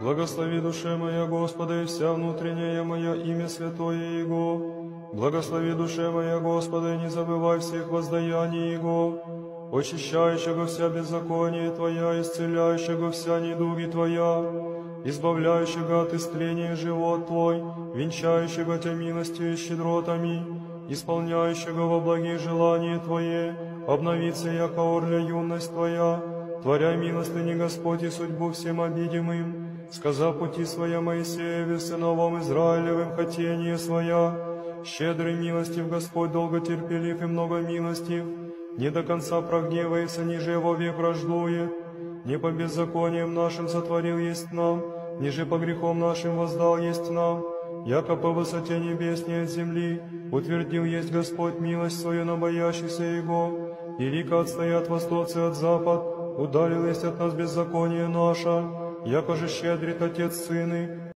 Благослови душе моя Господа, и вся внутренняя моя имя святое Его. Благослови душе моя Господа, и не забывай всех воздаяний Его, очищающего вся беззаконие Твоя, исцеляющего вся недуги Твоя, избавляющего от истления живот Твой, венчающего Тебя милостью и щедротами, исполняющего во благие желания Твои, обновится яко орля юность Твоя, творя милостыни Господь и судьбу всем обидимым, сказав пути Своя Моисееве, сыновом Израилевым, хотение Своя, щедрый милостив Господь, долготерпелив и много милостив, не до конца прогневается, ниже во век враждует, не по беззакониям нашим сотворил есть нам, ниже по грехам нашим воздал есть нам, яко по высоте небесней от земли утвердил есть Господь милость Свою на боящихся Его, и лика отстоят восточцы от запад, удалил есть от нас беззаконие наше, яко же щедрит Отец Сыны,